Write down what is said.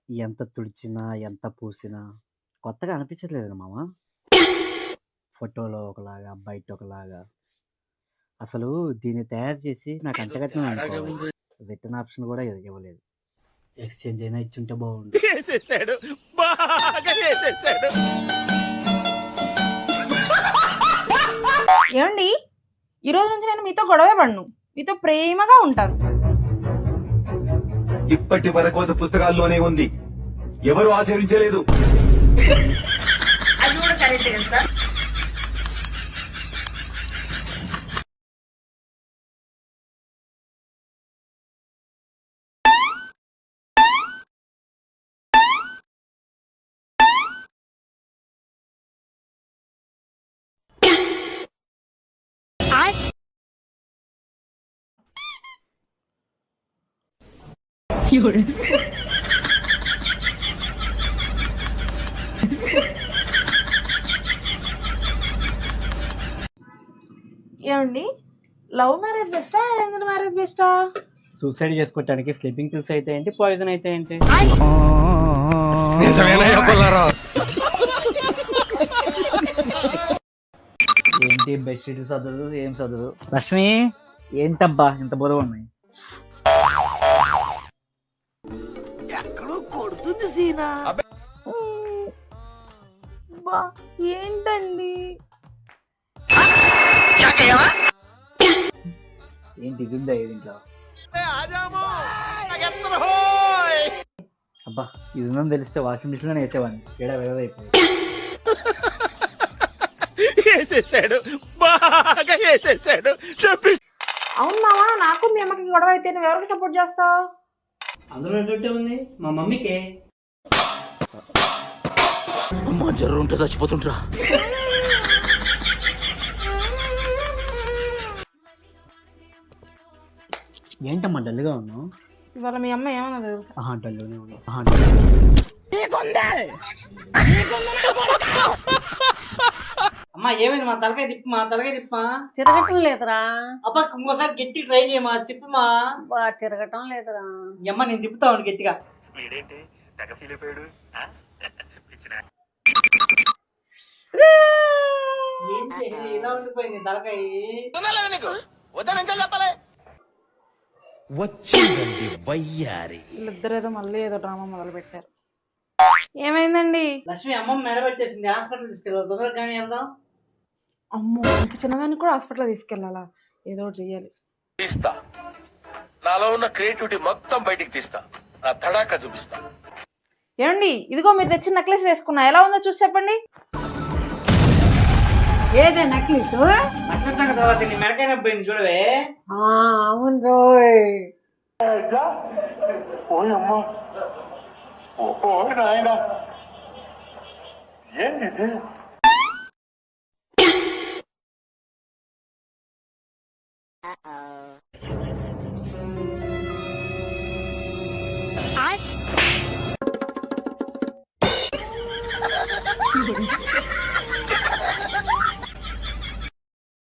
ఎంత తుడిచినా, ఎంత పూసినా కొత్తగా అనిపించట్లేదుగా మామ. ఫోటోలో ఒకలాగా, బయట ఒకలాగా. అసలు దీన్ని తయారు చేసి నాకు అంటగట్టిననుకో, రిటర్న్ ఆప్షన్ కూడా ఇవ్వలేదు. ఎక్స్చేంజ్ అయినా ఇచ్చుంటే బాగుండు. వేసేసాడు, బాగా వేసేసాడు. ఏమండి, ఈ రోజు నుంచి నేను మీతో గొడవే పడను, మీతో ప్రేమగా ఉంటాను. ఇప్పటి వరకు అది పుస్తకాల్లోనే ఉంది, ఎవరు ఆచరించలేదు. అది కూడా కరెక్ట్ కదా సార్. ఏమండి, లవ్ మ్యారేజ్ బెస్టా, అరేంజ్డ్ మ్యారేజ్ బెస్టా? సూసైడ్ చేసుకోవటానికి స్లీపింగ్ పిల్స్ అయితే ఏంటి, పాయిజన్ అయితే ఏంటి? ఏంటి బెడ్షీట్ చదువు, ఏం చదువు? లక్ష్మి, ఏంటబ్బా ఇంత బుధ ఉన్నాయి? ఎక్కడో కొడుతుంది సీనా. ఏంటండి? ఏంటి ఇది ఉందా దీంట్లో? అబ్బా ఇది ఉందని తెలిస్తే వాషింగ్ మిషన్ లోనే వేసేవాడిని. ఏడా వేదైపోయి వేసేసాడు, బాగా వేసేసాడు. అవును మావా, నాకు మీ అమ్మకి గొడవ అయితే నువ్వు ఎవరికి సపోర్ట్ చేస్తావు? అందులో ఎటువంటి ఉంది, మా మమ్మీకే. అమ్మా జ్వరం ఉంటే చచ్చిపోతుంటరా. ఏంటమ్మా డల్గా ఉన్నావు? ఇవాళ మీ అమ్మ ఏమన్నా తెలుసా? డల్లోనే ఉన్నావు. అమ్మా ఏమైంది? మా తలకాయ తిప్పు, మా తలకాయ తిప్పమా. తిరగటం లేదురా. అబ్బా ఇంకోసారి గట్టి ట్రై చేయమా, తిప్పుమా. తిరగటం లేదురా. అమ్మ నేను తిప్పుతాను గట్టిగా. ఏంటి ఇలా ఉండిపోయింది తలకాయ? వచ్చిందండి వయ్యారి. వీళ్ళిద్దరేదో మళ్ళీ ఏదో డ్రామా మొదలు పెట్టారు. ఏమైందండి? లక్ష్మి అమ్మమ్మ మెడబెట్టేసింది, హాస్పిటల్ తీసుకెళ్ళాలి, తొందరగా కానీ వెళ్దాం. అమ్మో, ఇంత చిన్నదాన్ని కూడా హాస్పిటల్ తీసుకెళ్లాలా? ఏదో ఒకటి చెయ్యాలి. తీస్తా, నాలో ఉన్న క్రియేటివిటీ మొత్తం బయటికి తీస్తా, నా తడాక చూపిస్తా. ఏమండి, ఇదిగో మీరు తెచ్చిన నెక్లెస్ వేసుకున్నా, ఎలా ఉందో చూసి చెప్పండి. ఏదే నెక్లెస్? నెక్లెస్ సంగతి తర్వాత నీ మెడకాయ నొప్పింది చూడవే. అవును రోయ్. ఓయమ్మా, ఓ నాయనా, ఏంది I